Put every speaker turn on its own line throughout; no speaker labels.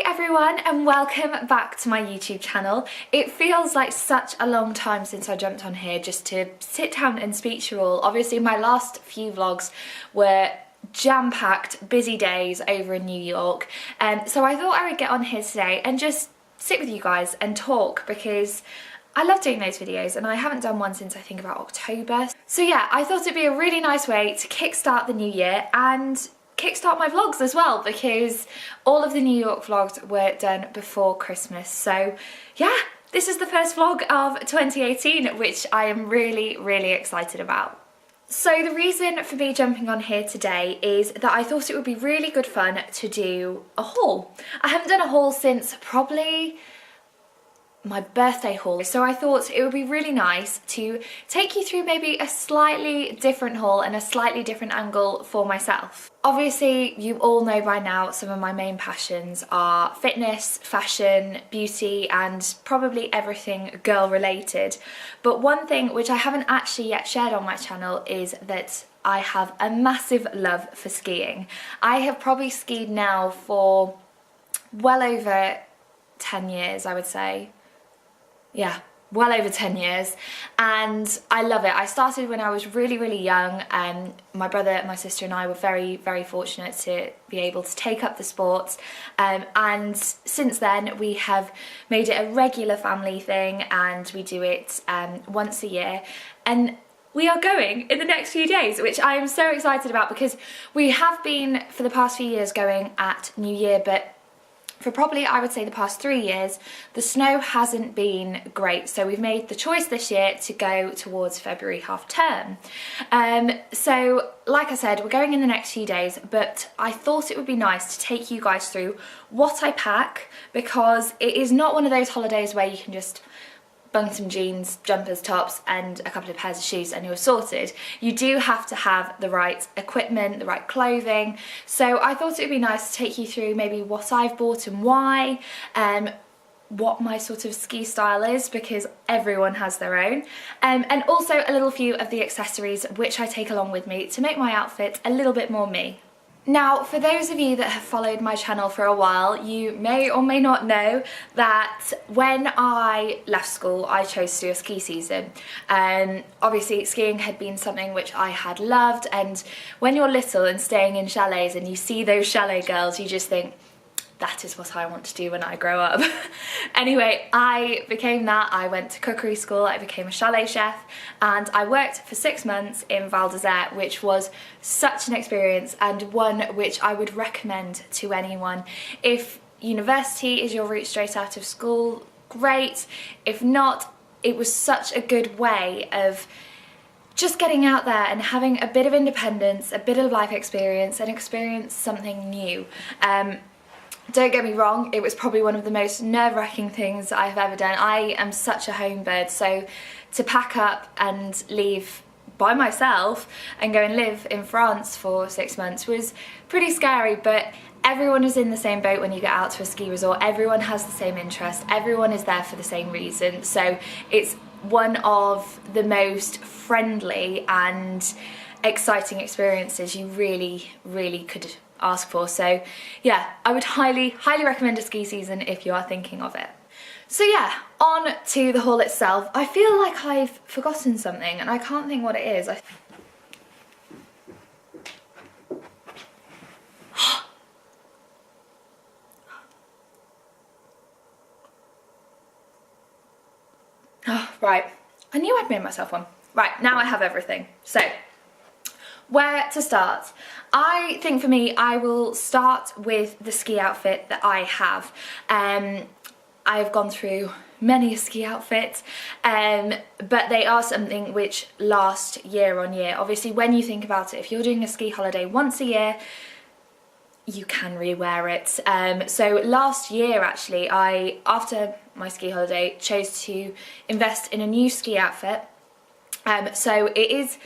everyone and welcome back to my YouTube channel. It feels like such a long time since I jumped on here just to sit down and speak to you all. Obviously my last few vlogs were jam-packed, busy days over in New York, so I thought I would get on here today and just sit with you guys and talk because I love doing those videos and I haven't done one since I think about October. So yeah, I thought it'd be a really nice way to kickstart the new year and kickstart my vlogs as well, because all of the New York vlogs were done before Christmas. So yeah, this is the first vlog of 2018, which I am really excited about. So the reason for me jumping on here today is that I thought it would be really good fun to do a haul. I haven't done a haul since probably my birthday haul, so I thought it would be really nice to take you through maybe a slightly different haul and a slightly different angle for myself. Obviously you all know by now some of my main passions are fitness, fashion, beauty and probably everything girl related, but one thing which I haven't actually yet shared on my channel is that I have a massive love for skiing. I have probably skied now for well over 10 years, I would say. Yeah, well over 10 years, and I love it. I started when I was really young, and my brother, my sister and I were very fortunate to be able to take up the sport, and since then we have made it a regular family thing and we do it once a year, and we are going in the next few days, which I am so excited about because we have been for the past few years going at New Year, but for probably, I would say, the past 3 years, the snow hasn't been great. So we've made the choice this year to go towards February half term. So like I said, we're going in the next few days, but I thought it would be nice to take you guys through what I pack, because it is not one of those holidays where you can just bung some jeans, jumpers, tops and a couple of pairs of shoes and you're sorted. You do have to have the right equipment, the right clothing. So I thought it would be nice to take you through maybe what I've bought and why, what my sort of ski style is, because everyone has their own, and also a little few of the accessories which I take along with me to make my outfit a little bit more me. Now, for those of you that have followed my channel for a while, you may or may not know that when I left school, I chose to do a ski season. Obviously, skiing had been something which I had loved, and when you're little and staying in chalets and you see those chalet girls, you just think, that is what I want to do when I grow up. Anyway, I became that. I went to cookery school, I became a chalet chef, and I worked for 6 months in Val d'Isere, which was such an experience and one which I would recommend to anyone. If university is your route straight out of school, great. If not, it was such a good way of just getting out there and having a bit of independence, a bit of life experience, and experience something new. Don't get me wrong, it was probably one of the most nerve-wracking things I've ever done. I am such a home bird, so to pack up and leave by myself and go and live in France for 6 months was pretty scary, but everyone is in the same boat when you get out to a ski resort. Everyone has the same interest, everyone is there for the same reason, so it's one of the most friendly and exciting experiences you really could ask for. So yeah, I would highly recommend a ski season if you are thinking of it. So yeah, on to the haul itself. I feel like I've forgotten something and I can't think what it is. Oh, right, I knew I'd made myself one. Right, now I have everything. So where to start? I think for me, I will start with the ski outfit that I have. I've gone through many a ski outfit, but they are something which last year on year. Obviously, when you think about it, if you're doing a ski holiday once a year, you can rewear it. So last year actually, after my ski holiday, chose to invest in a new ski outfit. So it is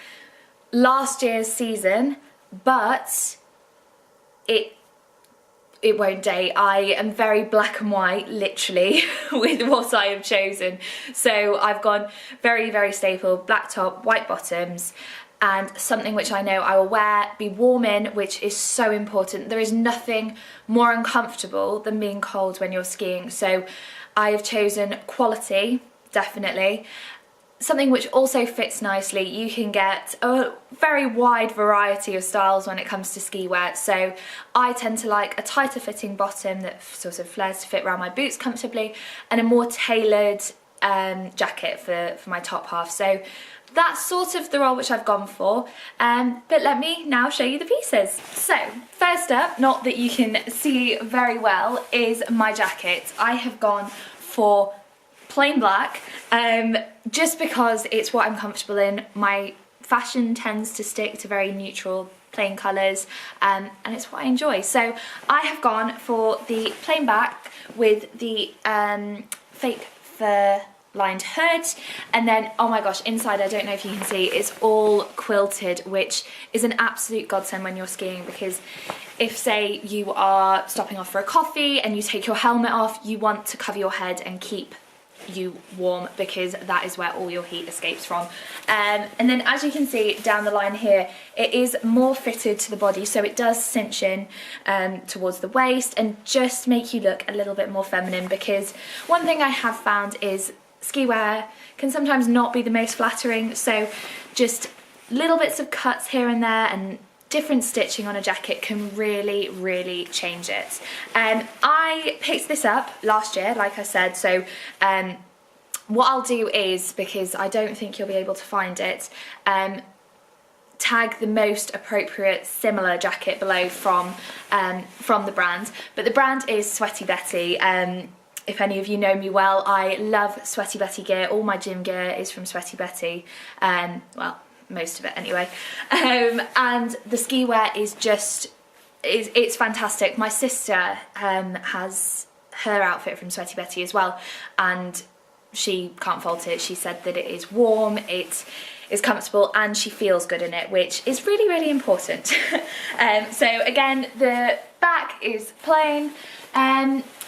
last year's season, but it won't date. I am very black and white, literally, with what I have chosen. So I've gone very staple, black top, white bottoms, and something which I know I will wear, be warm in, which is so important. There is nothing more uncomfortable than being cold when you're skiing, so I have chosen quality, definitely. Something which also fits nicely. You can get a very wide variety of styles when it comes to ski wear, so I tend to like a tighter fitting bottom that sort of flares to fit around my boots comfortably, and a more tailored jacket for my top half. So that's sort of the role which I've gone for, but let me now show you the pieces. So first up, not that you can see very well, is my jacket. I have gone for plain black, just because it's what I'm comfortable in. My fashion tends to stick to very neutral, plain colours, and it's what I enjoy. So I have gone for the plain black with the fake fur lined hood, and then, oh my gosh, inside, I don't know if you can see, it's all quilted, which is an absolute godsend when you're skiing, because if, say, you are stopping off for a coffee and you take your helmet off, you want to cover your head and keep you warm, because that is where all your heat escapes from. And then, as you can see down the line here, it is more fitted to the body, so it does cinch in towards the waist and just make you look a little bit more feminine, because one thing I have found is ski wear can sometimes not be the most flattering, so just little bits of cuts here and there and different stitching on a jacket can really, really change it. I picked this up last year, like I said, so what I'll do is, because I don't think you'll be able to find it, tag the most appropriate similar jacket below from the brand, but the brand is Sweaty Betty. If any of you know me well, I love Sweaty Betty gear. All my gym gear is from Sweaty Betty, well, most of it anyway, and the ski wear is just, it's fantastic. My sister has her outfit from Sweaty Betty as well, and she can't fault it. She said that it is warm, it is comfortable, and she feels good in it, which is really, really important. So again, the back is plain.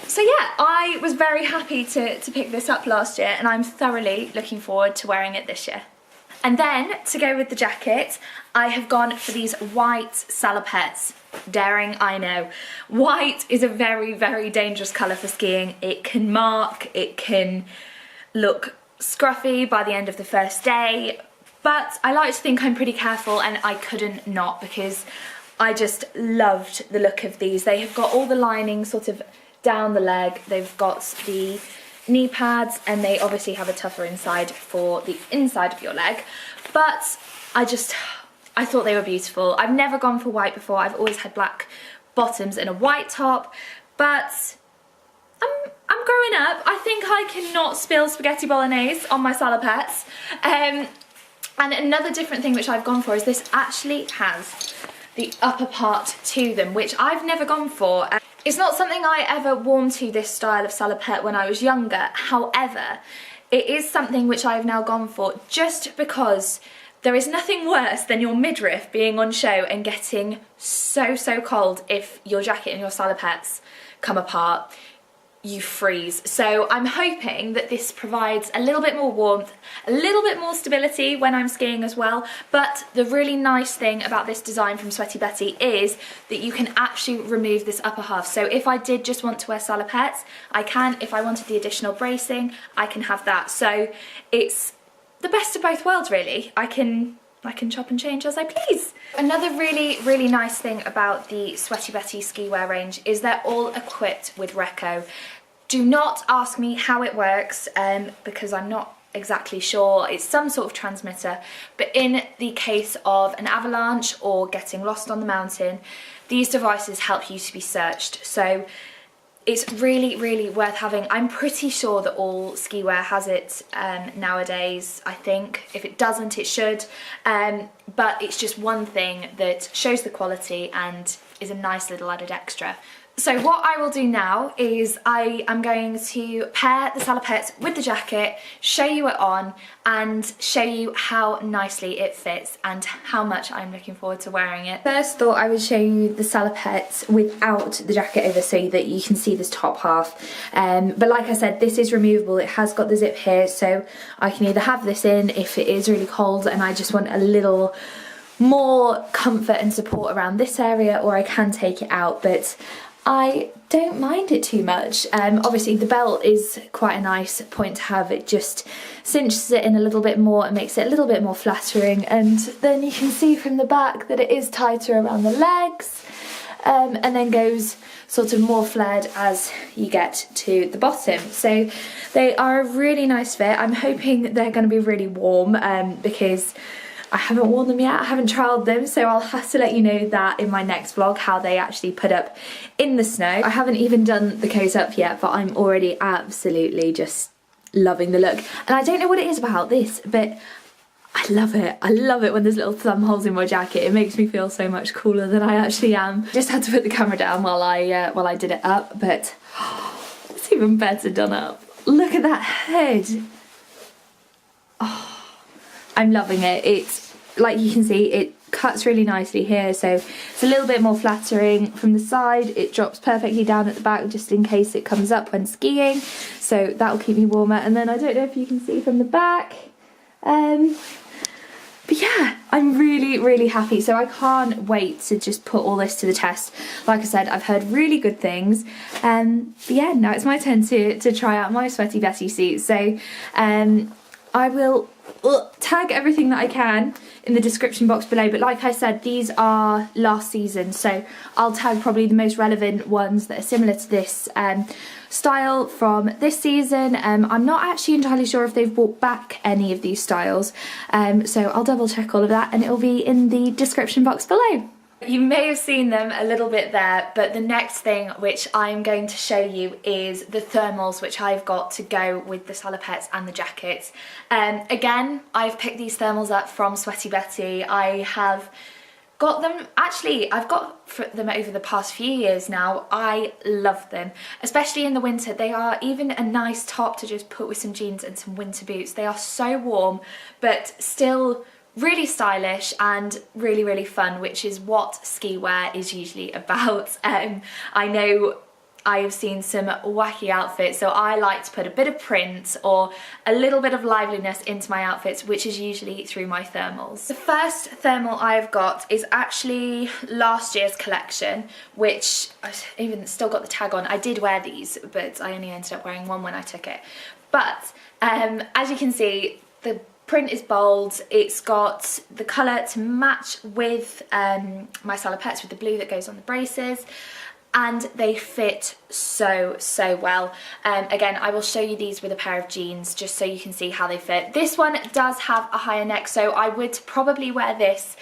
So yeah, I was very happy to pick this up last year, and I'm thoroughly looking forward to wearing it this year. And then, to go with the jacket, I have gone for these white salopettes. Daring, I know. White is a very, very dangerous colour for skiing. It can mark, it can look scruffy by the end of the first day, but I like to think I'm pretty careful, and I couldn't not, because I just loved the look of these. They have got all the lining sort of down the leg, they've got the knee pads, and they obviously have a tougher inside for the inside of your leg, but I thought they were beautiful. I've never gone for white before. I've always had black bottoms and a white top, but I'm growing up. I think I cannot spill spaghetti bolognese on my salopettes. And another different thing which I've gone for is this actually has the upper part to them, which I've never gone for. It's not something I ever warmed to, this style of salopette, when I was younger. However, it is something which I've now gone for, just because there is nothing worse than your midriff being on show and getting so, so cold. If your jacket and your salopettes come apart, you freeze. So I'm hoping that this provides a little bit more warmth, a little bit more stability when I'm skiing as well. But the really nice thing about this design from Sweaty Betty is that you can actually remove this upper half. So if I did just want to wear salopettes, I can. If I wanted the additional bracing, I can have that. So it's the best of both worlds, really. I can chop and change as I please. Another really, really nice thing about the Sweaty Betty ski wear range is they're all equipped with Reco. Do not ask me how it works, because I'm not exactly sure. It's some sort of transmitter, but in the case of an avalanche or getting lost on the mountain, these devices help you to be searched. So it's really, really worth having. I'm pretty sure that all ski wear has it nowadays, I think. If it doesn't, it should. But it's just one thing that shows the quality and is a nice little added extra. So what I will do now is I am going to pair the salopettes with the jacket, show you it on, and show you how nicely it fits and how much I'm looking forward to wearing it. First thought I would show you the salopettes without the jacket over so that you can see this top half. But like I said, this is removable. It has got the zip here, so I can either have this in if it is really cold and I just want a little more comfort and support around this area, or I can take it out, but I don't mind it too much. Obviously the belt is quite a nice point to have. It just cinches it in a little bit more and makes it a little bit more flattering, and then you can see from the back that it is tighter around the legs, and then goes sort of more flared as you get to the bottom. So they are a really nice fit. I'm hoping they're going to be really warm because I haven't worn them yet, I haven't trialled them, so I'll have to let you know that in my next vlog, how they actually put up in the snow. I haven't even done the coat up yet, but I'm already absolutely just loving the look. And I don't know what it is about this, but I love it. I love it when there's little thumb holes in my jacket. It makes me feel so much cooler than I actually am. Just had to put the camera down while I did it up, but it's even better done up. Look at that head. Oh, I'm loving it. It's, like you can see, it cuts really nicely here, so it's a little bit more flattering from the side. It drops perfectly down at the back just in case it comes up when skiing, so that will keep me warmer. And then I don't know if you can see from the back, but yeah, I'm really, really happy. So I can't wait to just put all this to the test. Like I said, I've heard really good things. But yeah, now it's my turn to try out my Sweaty Betty suit. So I will tag everything that I can in the description box below, but like I said, these are last season, so I'll tag probably the most relevant ones that are similar to this style from this season. I'm not actually entirely sure if they've brought back any of these styles, so I'll double check all of that and it will be in the description box below. You may have seen them a little bit there, but the next thing which I'm going to show you is the thermals which I've got to go with the salopettes and the jackets. Again, I've picked these thermals up from Sweaty Betty. I have got them, actually I've got them over the past few years now. I love them, especially in the winter. They are even a nice top to just put with some jeans and some winter boots. They are so warm, but still really stylish and really, really fun, which is what ski wear is usually about. I know I have seen some wacky outfits, so I like to put a bit of print or a little bit of liveliness into my outfits, which is usually through my thermals. The first thermal I've got is actually last year's collection, which I've even still got the tag on. I did wear these, but I only ended up wearing one when I took it. But as you can see, the print is bold. It's got the colour to match with my salopettes, with the blue that goes on the braces, and they fit so well. Again, I will show you these with a pair of jeans just so you can see how they fit. This one does have a higher neck, so I would probably wear this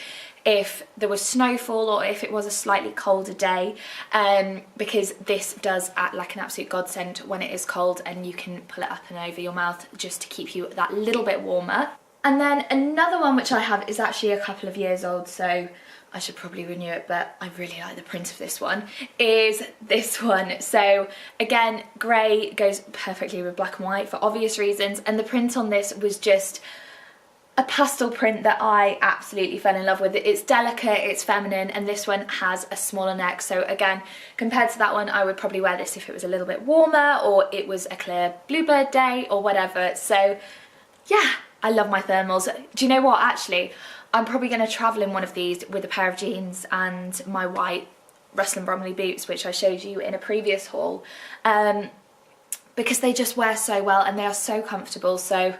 if there was snowfall or if it was a slightly colder day, because this does act like an absolute godsend when it is cold, and you can pull it up and over your mouth just to keep you that little bit warmer. And then another one which I have is actually a couple of years old, so I should probably renew it, but I really like the print of this one, is this one. So again, grey goes perfectly with black and white for obvious reasons, and the print on this was just a pastel print that I absolutely fell in love with. It's delicate, it's feminine, and this one has a smaller neck. So again, compared to that one, I would probably wear this if it was a little bit warmer or it was a clear bluebird day or whatever. So yeah, I love my thermals. Do you know what, actually, I'm probably going to travel in one of these with a pair of jeans and my white Russell & Bromley boots, which I showed you in a previous haul, because they just wear so well and they are so comfortable. So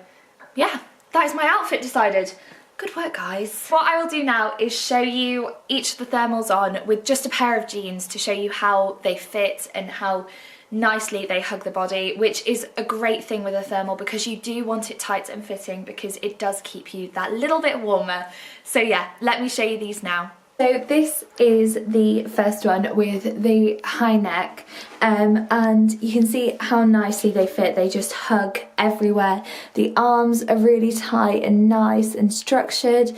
yeah, that is my outfit decided. Good work, guys. What I will do now is show you each of the thermals on with just a pair of jeans to show you how they fit and how nicely they hug the body, which is a great thing with a thermal because you do want it tight and fitting because it does keep you that little bit warmer. So yeah, let me show you these now. So this is the first one with the high neck, and you can see how nicely they fit. They just hug everywhere. The arms are really tight and nice and structured.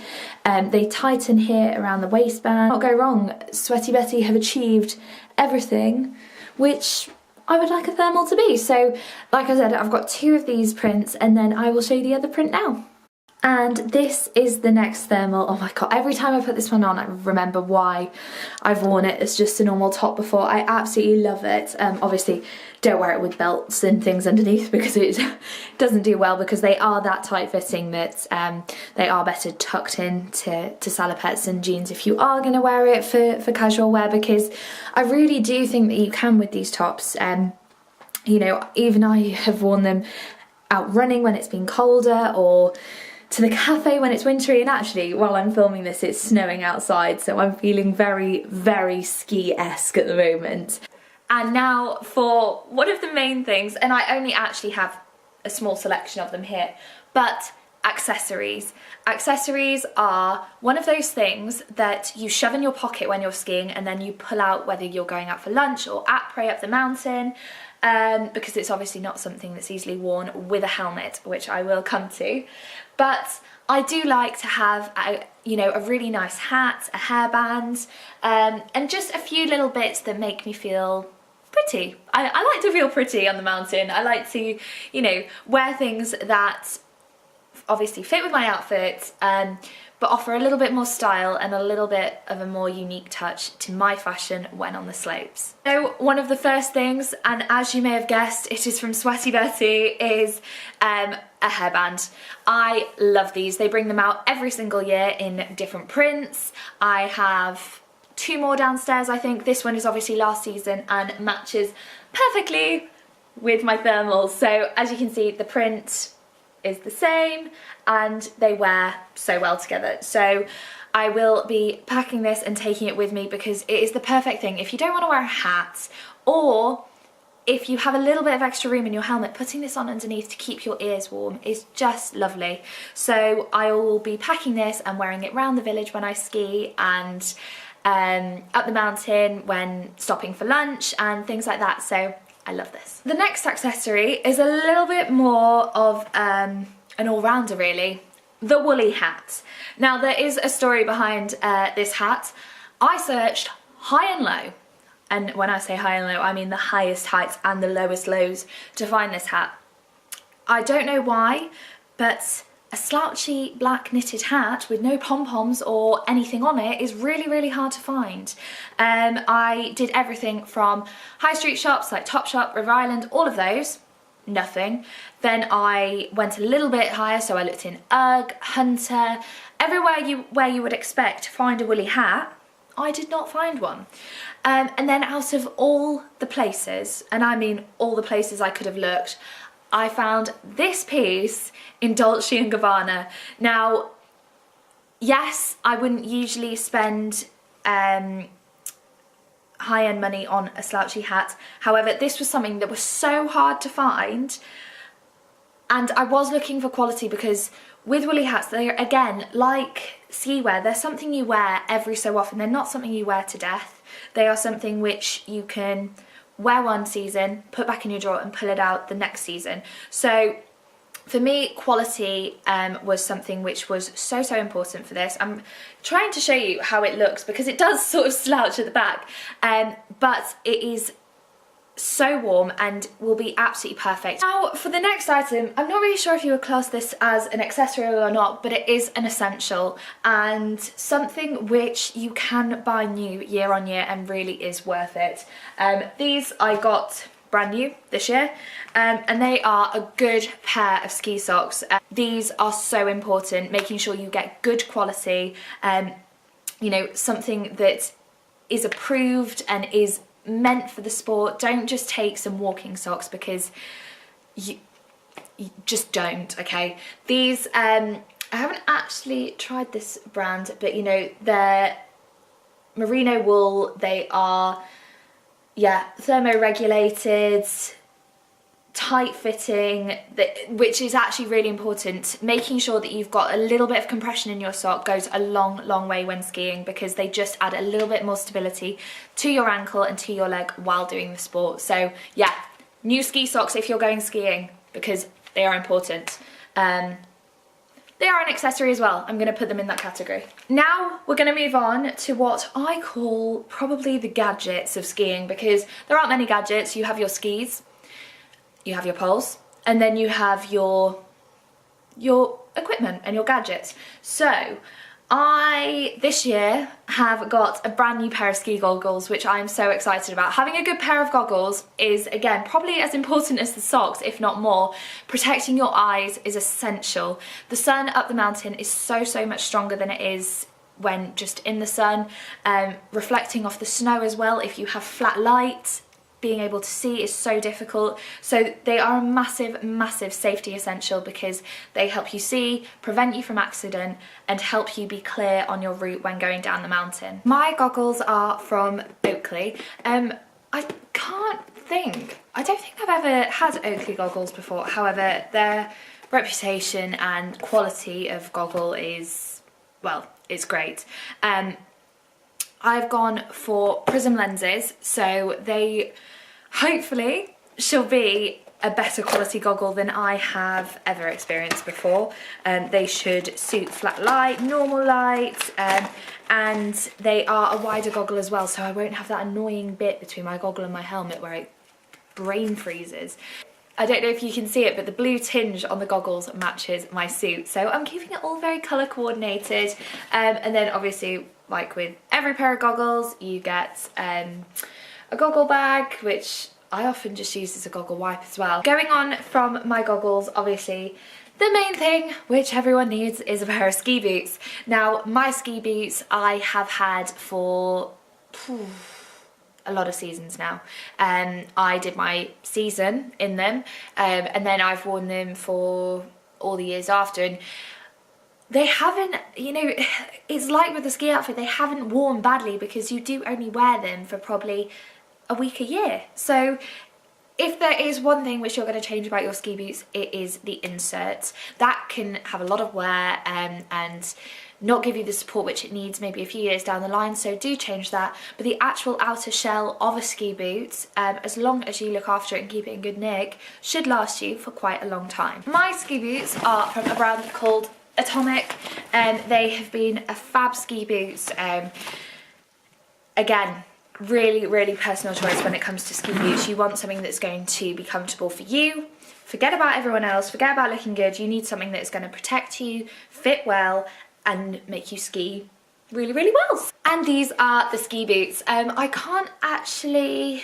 They tighten here around the waistband. Not go wrong, Sweaty Betty have achieved everything which I would like a thermal to be. So like I said, I've got two of these prints and then I will show you the other print now. And this is the next thermal. Oh my god, every time I put this one on I remember why I've worn it as just a normal top before. I absolutely love it. Obviously don't wear it with belts and things underneath because it doesn't do well, because they are that tight fitting that they are better tucked in to salopettes and jeans if you are going to wear it for casual wear, because I really do think that you can with these tops. You know, even I have worn them out running when it's been colder, or to the cafe when it's wintry, and actually while I'm filming this it's snowing outside, so I'm feeling very, very ski-esque at the moment. And now for one of the main things, and I only actually have a small selection of them here, but accessories. Accessories are one of those things that you shove in your pocket when you're skiing and then you pull out whether you're going out for lunch or après up the mountain, because it's obviously not something that's easily worn with a helmet, which I will come to. But I do like to have a really nice hat, a hairband, and just a few little bits that make me feel pretty. I like to feel pretty on the mountain. I like to, you know, wear things that obviously fit with my outfit, but offer a little bit more style and a little bit of a more unique touch to my fashion when on the slopes. So one of the first things, and as you may have guessed, it is from Sweaty Betty, is a hairband. I love these. They bring them out every single year in different prints. I have 2 more downstairs, I think. This one is obviously last season and matches perfectly with my thermals. So as you can see, the print is the same and they wear so well together. So I will be packing this and taking it with me because it is the perfect thing. If you don't want to wear a hat, or if you have a little bit of extra room in your helmet, putting this on underneath to keep your ears warm is just lovely. So I will be packing this and wearing it around the village when I ski, and up the mountain when stopping for lunch and things like that. So I love this. The next accessory is a little bit more of an all-rounder really. The woolly hat. Now there is a story behind this hat. I searched high and low, and when I say high and low I mean the highest heights and the lowest lows to find this hat. I don't know why, but a slouchy black knitted hat with no pom-poms or anything on it is really, really hard to find. I did everything from high street shops like Topshop, River Island, all of those, nothing. Then I went a little bit higher, so I looked in UGG, Hunter, everywhere where you would expect to find a woolly hat. I did not find one. And then out of all the places, and I mean all the places I could have looked, I found this piece in Dolce & Gabbana. Now, yes, I wouldn't usually spend high-end money on a slouchy hat. However, this was something that was so hard to find, and I was looking for quality because with woolly hats, they're, again, like ski wear, they're something you wear every so often. They're not something you wear to death. They are something which you can wear one season, put back in your drawer and pull it out the next season. So for me, quality was something which was so important for this. I'm trying to show you how it looks because it does sort of slouch at the back, but it is so warm and will be absolutely perfect. Now for the next item, I'm not really sure if you would class this as an accessory or not, but it is an essential and something which you can buy new year on year and really is worth it. These I got brand new this year, and they are a good pair of ski socks. These are so important, making sure you get good quality, you know, something that is approved and is meant for the sport. Don't just take some walking socks because you just don't, okay? These, I haven't actually tried this brand, but you know, they're merino wool. They are, yeah, thermo-regulated, tight fitting, which is actually really important. Making sure that you've got a little bit of compression in your sock goes a long way when skiing, because they just add a little bit more stability to your ankle and to your leg while doing the sport. So yeah, new ski socks if you're going skiing, because they are important. They are an accessory as well. I'm going to put them in that category. Now we're going to move on to what I call probably the gadgets of skiing, because there aren't many gadgets. You have your skis, you have your poles, and then you have your equipment and your gadgets. So I, this year, have got a brand new pair of ski goggles, which I'm so excited about. Having a good pair of goggles is, again, probably as important as the socks, if not more. Protecting your eyes is essential. The sun up the mountain is so much stronger than it is when just in the sun. Reflecting off the snow as well, if you have flat light, being able to see is so difficult. So they are a massive safety essential because they help you see, prevent you from accident, and help you be clear on your route when going down the mountain. My goggles are from Oakley. I don't think I've ever had Oakley goggles before. However, their reputation and quality of goggle is, well, it's great. I've gone for prism lenses, so they hopefully shall be a better quality goggle than I have ever experienced before. They should suit flat light, normal light, and they are a wider goggle as well, so I won't have that annoying bit between my goggle and my helmet where it brain freezes. I don't know if you can see it, but the blue tinge on the goggles matches my suit, so I'm keeping it all very colour coordinated. And then obviously, like with every pair of goggles, you get a goggle bag, which I often just use as a goggle wipe as well. Going on from my goggles, obviously, the main thing which everyone needs is a pair of ski boots. Now, my ski boots I have had for a lot of seasons now. I did my season in them, and then I've worn them for all the years after, and they haven't, you know, it's like with the ski outfit, they haven't worn badly because you do only wear them for probably a week a year. So if there is one thing which you're going to change about your ski boots, it is the insert. That can have a lot of wear and not give you the support which it needs maybe a few years down the line, so do change that. But the actual outer shell of a ski boot, as long as you look after it and keep it in good nick, should last you for quite a long time. My ski boots are from a brand called Atomic, and they have been a fab ski boots. Again, really personal choice when it comes to ski boots. You want something that's going to be comfortable for you. Forget about everyone else, forget about looking good. You need something that is going to protect you, fit well, and make you ski really well. And these are the ski boots. I can't actually,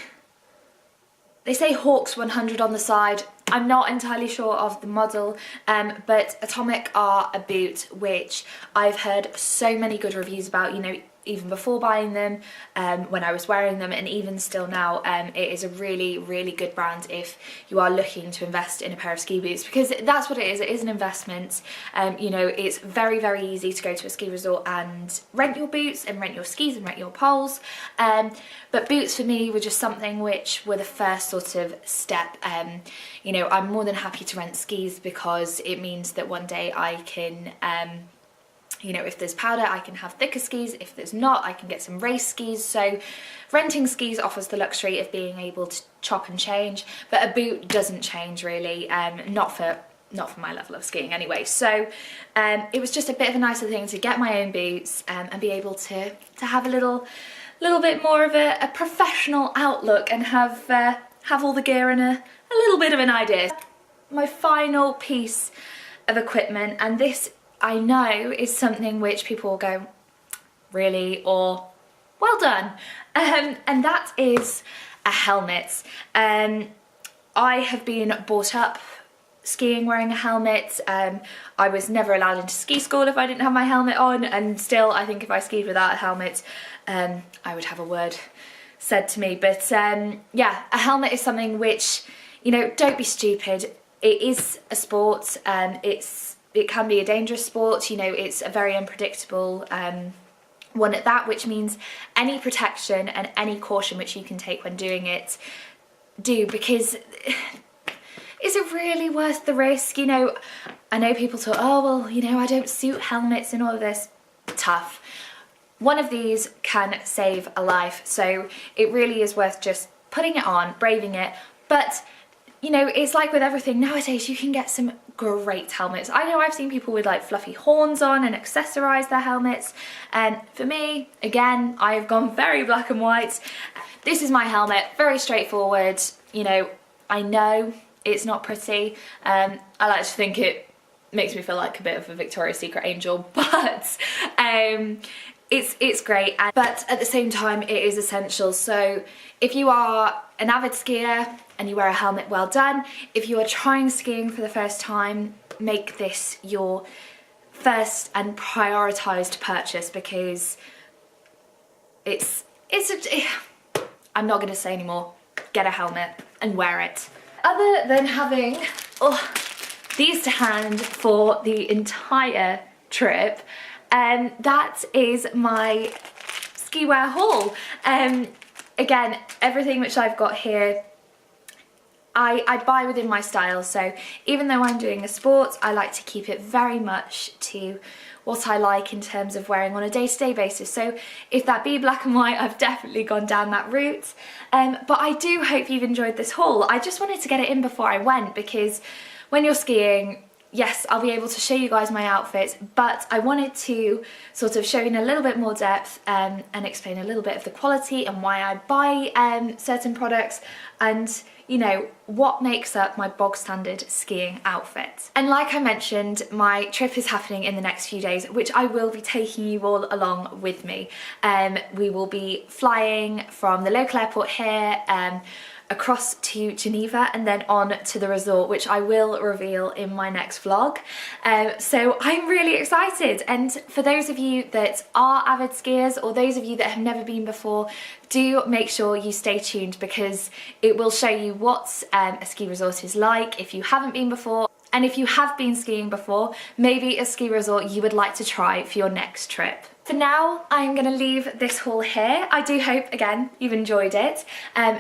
they say Hawks 100 on the side. I'm not entirely sure of the model, but Atomic are a boot which I've heard so many good reviews about, you know, even before buying them, when I was wearing them, and even still now. It is a really good brand if you are looking to invest in a pair of ski boots, because that's what it is an investment. You know, it's very easy to go to a ski resort and rent your boots and rent your skis and rent your poles, but boots for me were just something which were the first sort of step. You know, I'm more than happy to rent skis because it means that one day I can you know, if there's powder, I can have thicker skis. If there's not, I can get some race skis. So renting skis offers the luxury of being able to chop and change, but a boot doesn't change really, not for my level of skiing anyway. So it was just a bit of a nicer thing to get my own boots and be able to have a little bit more of a professional outlook and have all the gear and a little bit of an idea. My final piece of equipment, and this I know is something which people will go, really, or well done, and that is a helmet. I have been brought up skiing wearing a helmet. I was never allowed into ski school if I didn't have my helmet on, and still I think if I skied without a helmet I would have a word said to me. But yeah, a helmet is something which, you know, don't be stupid. It is a sport, it can be a dangerous sport, you know, it's a very unpredictable one at that, which means any protection and any caution which you can take when doing it, do, because is it really worth the risk? You know, I know people talk, oh well, you know, I don't suit helmets and all of this. Tough. One of these can save a life, so it really is worth just putting it on, braving it. But you know, it's like with everything nowadays, you can get some great helmets. I know I've seen people with like fluffy horns on and accessorize their helmets, and for me, again, I've gone very black and white. This is my helmet, very straightforward. You know, I know it's not pretty. I like to think it makes me feel like a bit of a Victoria's Secret angel, but it's great. But at the same time, it is essential. So if you are an avid skier and you wear a helmet, well done. If you are trying skiing for the first time, make this your first and prioritized purchase, because I'm not gonna say anymore. Get a helmet and wear it. Other than having these to hand for the entire trip, that is my ski wear haul. Again, everything which I've got here, I buy within my style, so even though I'm doing a sport, I like to keep it very much to what I like in terms of wearing on a day-to-day basis. So if that be black and white, I've definitely gone down that route. But I do hope you've enjoyed this haul. I just wanted to get it in before I went, because when you're skiing, yes, I'll be able to show you guys my outfits, but I wanted to sort of show you in a little bit more depth and explain a little bit of the quality and why I buy certain products, and you know, what makes up my bog standard skiing outfit. And like I mentioned, my trip is happening in the next few days, which I will be taking you all along with me. We will be flying from the local airport here across to Geneva and then on to the resort, which I will reveal in my next vlog. So I'm really excited, and for those of you that are avid skiers or those of you that have never been before, do make sure you stay tuned, because it will show you what a ski resort is like if you haven't been before. And if you have been skiing before, maybe a ski resort you would like to try for your next trip. For now, I'm going to leave this haul here. I do hope, again, you've enjoyed it.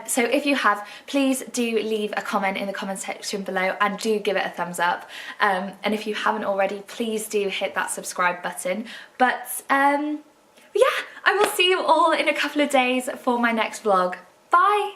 So if you have, please do leave a comment in the comment section below and do give it a thumbs up. And if you haven't already, please do hit that subscribe button. But yeah, I will see you all in a couple of days for my next vlog. Bye!